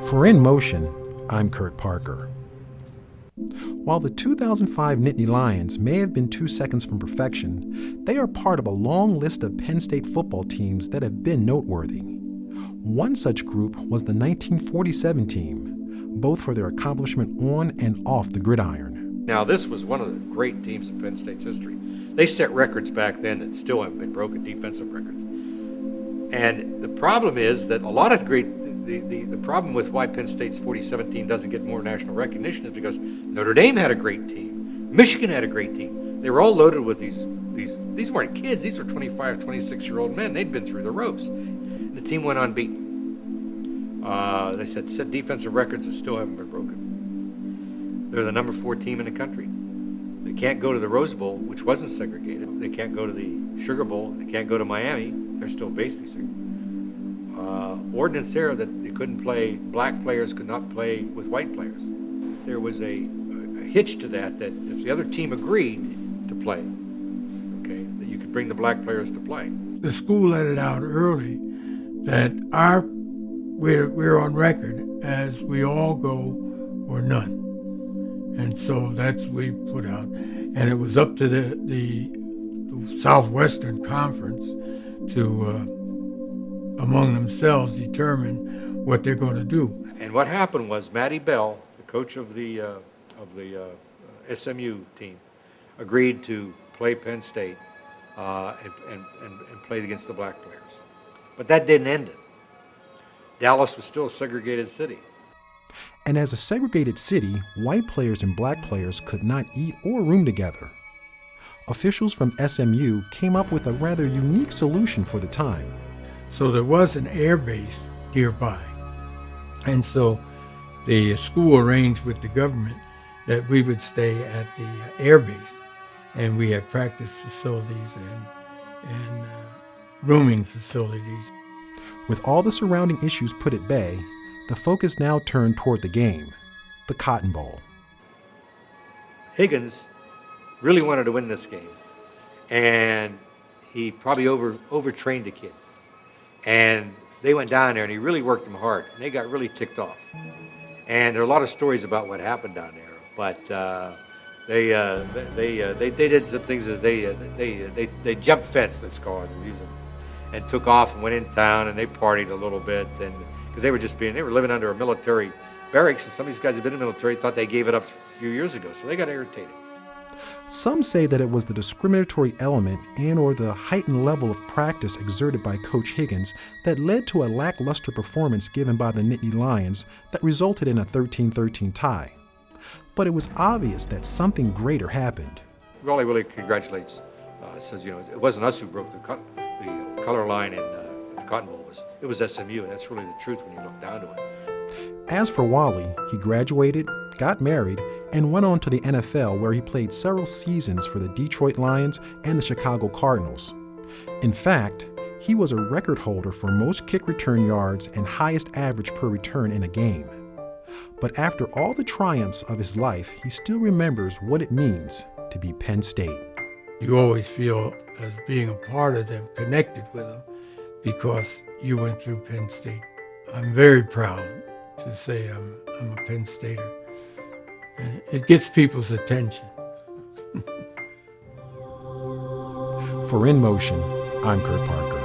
For In Motion, I'm Kurt Parker. While the 2005 Nittany Lions may have been 2 seconds from perfection, they are part of a long list of Penn State football teams that have been noteworthy. One such group was the 1947 team, both for their accomplishment on and off the gridiron. Now, this was one of the great teams in Penn State's history. They set records back then that still haven't been broken, defensive records. And the problem is that a lot of the problem with why Penn State's 47 team doesn't get more national recognition is because Notre Dame had a great team. Michigan had a great team. They were all loaded with these weren't kids. These were 25, 26-year-old men. They'd been through the ropes. And the team went unbeaten. They set defensive records that still haven't been broken. They're the number 4 team in the country. They can't go to the Rose Bowl, which wasn't segregated. They can't go to the Sugar Bowl. They can't go to Miami. They're still basically segregated. Ordinance there that you couldn't play, black players could not play with white players. There was a hitch to that if the other team agreed to play, okay, that you could bring the black players to play. The school let it out early that we're on record as we all go or none. And so that's what we put out. And it was up to the Southwestern Conference to among themselves determine what they're going to do. And what happened was Matty Bell, the coach of the SMU team, agreed to play Penn State and play against the black players. But that didn't end it. Dallas was still a segregated city. And as a segregated city, white players and black players could not eat or room together. Officials from SMU came up with a rather unique solution for the time. So there was an air base nearby. And so the school arranged with the government that we would stay at the air base. And we had practice facilities and rooming facilities. With all the surrounding issues put at bay, the focus now turned toward the game, the Cotton Bowl. Higgins really wanted to win this game, and he probably overtrained the kids. And they went down there, and he really worked them hard, and they got really ticked off. And there are a lot of stories about what happened down there, but they did some things that they jumped fence, let's call it, and took off and went in town, and they partied a little bit, and because they were living under a military barracks, and some of these guys had been in the military, thought they gave it up a few years ago, so they got irritated. Some say that it was the discriminatory element and or the heightened level of practice exerted by Coach Higgins that led to a lackluster performance given by the Nittany Lions that resulted in a 13-13 tie. But it was obvious that something greater happened. Raleigh really congratulates, says, it wasn't us who broke the color line in the Cotton Bowl. It was SMU, and that's really the truth when you look down to it. As for Wally, he graduated, got married, and went on to the NFL, where he played several seasons for the Detroit Lions and the Chicago Cardinals. In fact, he was a record holder for most kick return yards and highest average per return in a game. But after all the triumphs of his life, he still remembers what it means to be Penn State. You always feel as being a part of them, connected with them, because you went through Penn State. I'm very proud to say I'm a Penn Stater. And it gets people's attention. For In Motion, I'm Kurt Parker.